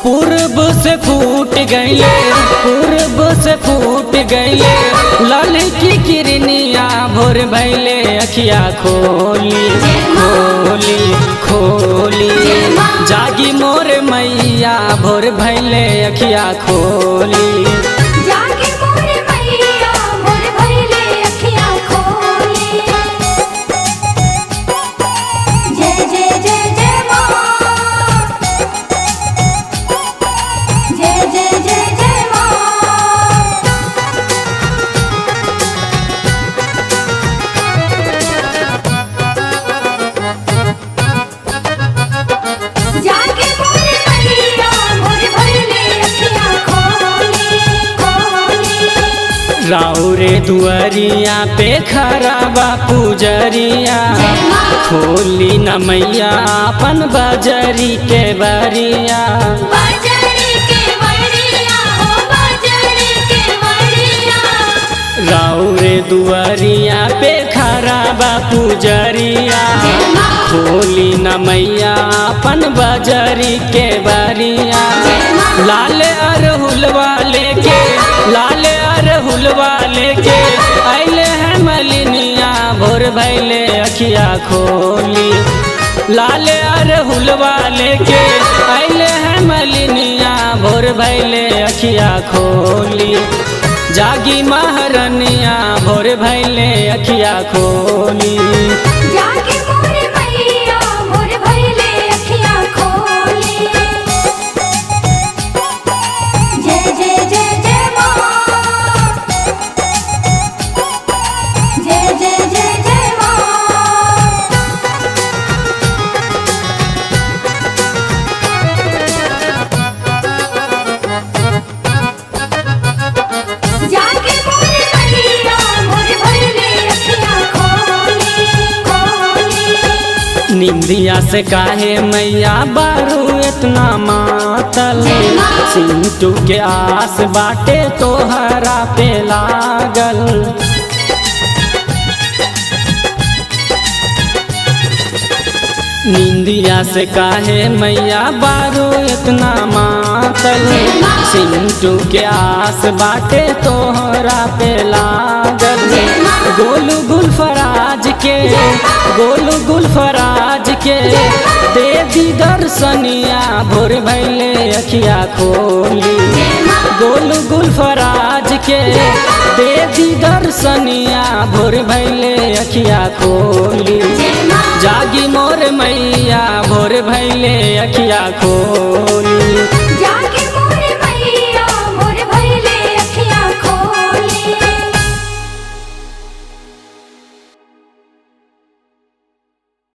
पूर्व से फूट गईले, पूर्व से फूट गईले, लाल की किरनिया भोर भैले, अखिया खोली खोली खोली, जागी मोर मैया भोर भैले, अखिया खोली। राउरे दुआरिया पे खरा बा पुजरिया, खोली न मैया अपन बजरी के बरिया। राउरे दुआरिया पे खरा बा पुजरिया, खोली न मैया अपन बजरी के बरिया। लाल अरहुलवा लेके, लाल अरहुलवा लेके आइले हैं मलिनिया भोर भैले, अखिया खोली। लाल अरहुलवा लेके आइले हैं मलिनिया भोर भैले, अखिया खोली। जागी महारनिया भोर भैले, अखिया खोली। निंदिया से काहे मैया बारू इतना मातल, सिंटू के आस बाटे तोहरा पे लागल। निंदिया से काहे मैया बारू इतना मातल, सिंटू के आस बाटे तोहरा पे लागल। गोलू गुलफराज के, गोलू गुलफराज के दे दी दर्शनिया भोर भैले, अखिया खोली। गोलू गुलफराज के दे दी दर्शनिया भोर भैले, अखिया खोली। जागी मोर मैया भोर भैले, अखिया खोली।